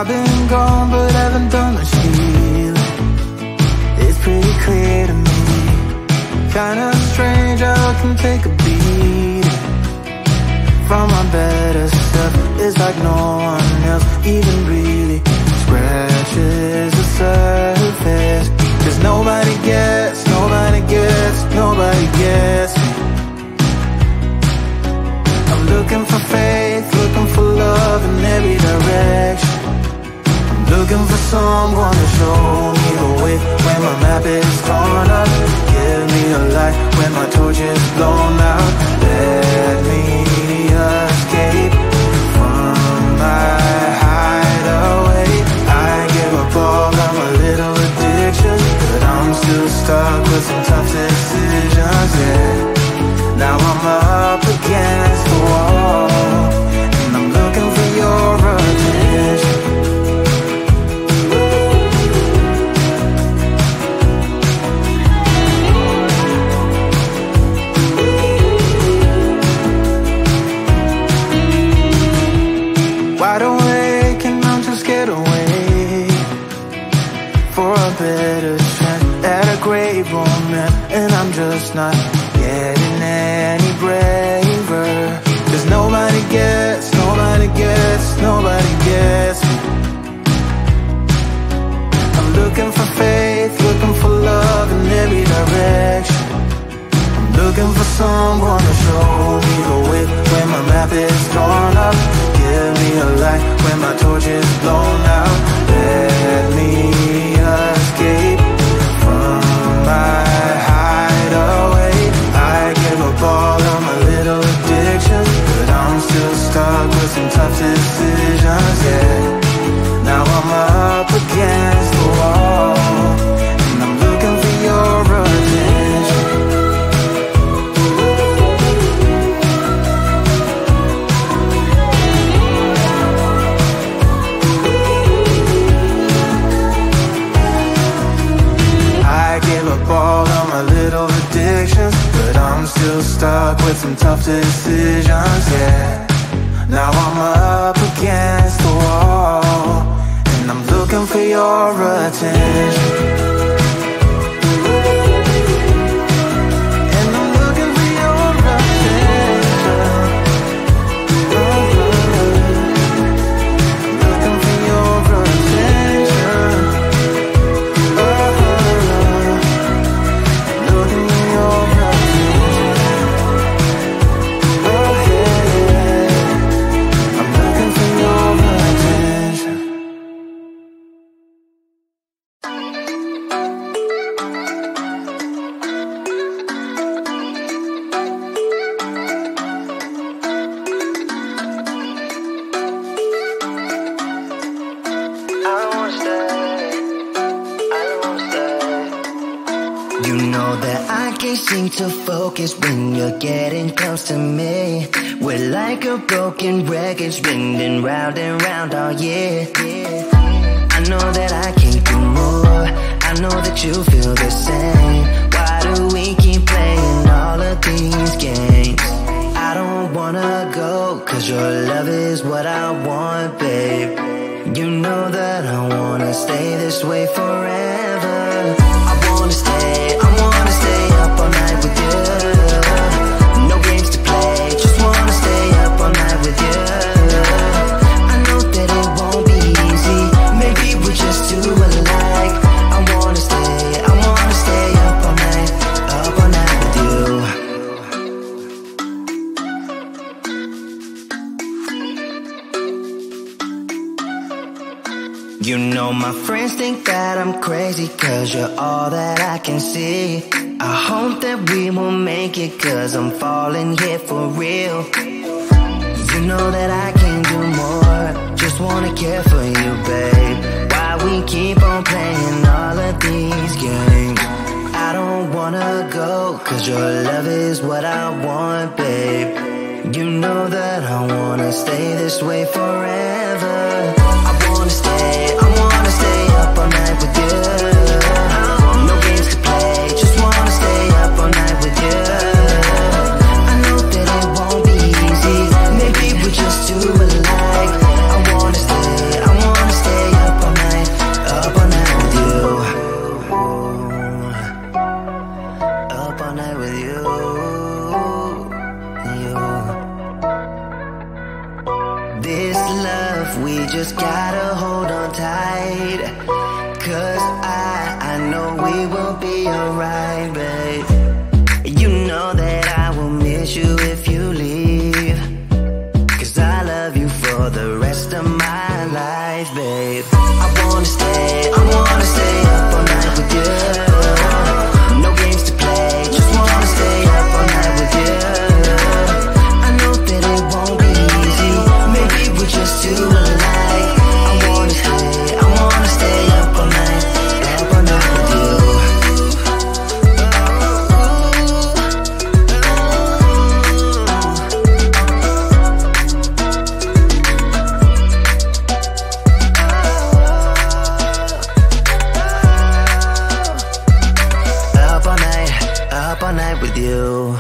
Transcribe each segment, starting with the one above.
I've been gone but haven't done much healing. It's pretty clear to me. Kinda strange how I can take a beat from my better stuff. It's like no one else even really scratches the surface. Cause nobody gets, nobody gets, nobody gets me. I'm looking for faith, looking for love in every direction. I'm looking for someone to show me the way when my map is torn up. Give me a light when my torch is blown out. Let me escape from my hideaway. I give up all of my little addictions, but I'm still stuck with some tough decisions, yeah. Now I'm up against the wall, and I'm looking for your attention. Wide awake and I'm too scared away for a better chance at a great romance, and I'm just not getting any braver. Cause nobody gets, nobody gets, nobody gets me. I'm looking for faith, looking for love in every direction. I'm looking for someone to show me the way when my map is torn up. Give me a light when my torch is blown out. Let me escape from my hideaway. I give up all of my little addictions, but I'm still stuck with some tough decisions, yeah. Now I'm up against the wall, and I'm looking for your attention. I give up all of my little addictions, but I'm still stuck with some tough decisions, yeah. Now I'm up against the wall, and I'm looking for your attention. To focus when you're getting close to me. We're like a broken record spinning round and round all year. I know that I can't do more. I know that you feel the same. Why do we keep playing all of these games? I don't wanna go, cause your love is what I want, babe. You know that I wanna stay this way forever. I wanna stay up all night with you. No games to play, just wanna stay up all night with you. I know that it won't be easy, maybe we're just too alike. I wanna stay up all night with you. You know my friends think that I'm crazy, cause you're all that I can see. I hope that we will make it, cause I'm falling here for real. You know that I can't do more, just wanna care for you, babe. Why we keep on playing all of these games? I don't wanna go, cause your love is what I want, babe. You know that I wanna stay this way forever. I wanna stay up all night with you. No games to play, just wanna stay up all night with you. I know that it won't be easy, maybe we're just too alike. I wanna stay we just gotta hold on tight. Cause I know we will be alright, babe. You know that I will miss you if you leave. Cause I love you for the rest of my life, babe. I wanna stay up all night with you. No games to play, just wanna stay up all night with you. I know that it won't be easy, maybe we're just too alike. I wanna stay up all night with you. Up all night with you.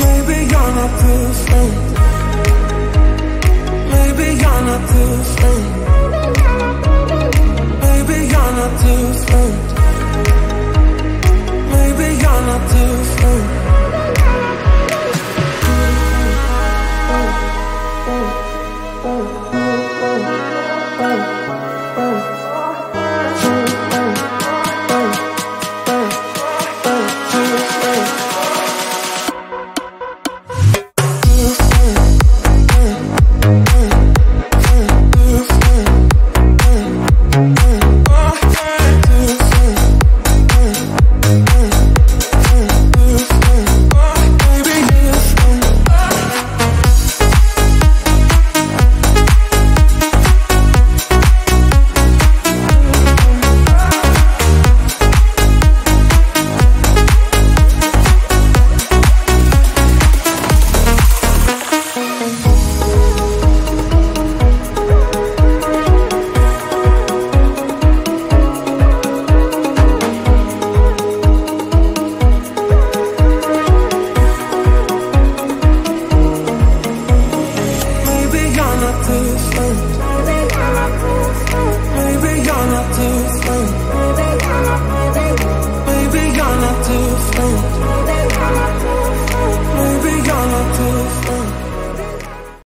Maybe you're not the same. Maybe you're not the same. Maybe you're not the same. Maybe you're not too soon. Maybe you're not the same.